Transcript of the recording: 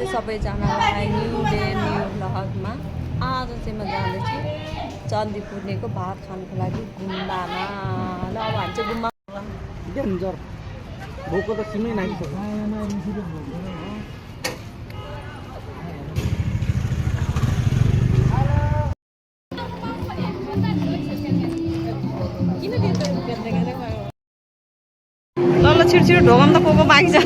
नमस्ते सबैजनालाई new day new भ्लगमा। आज चाहिँ म जाँदैछु चन्दीपुरको भात खानको लागि गुम्बामा। ल अब हामी चाहिँ गुम्बा डेन्जर भोको त सिमै नागिसक्यो। ल ल छिटो छिटो ढोगम त को बाँकी छ।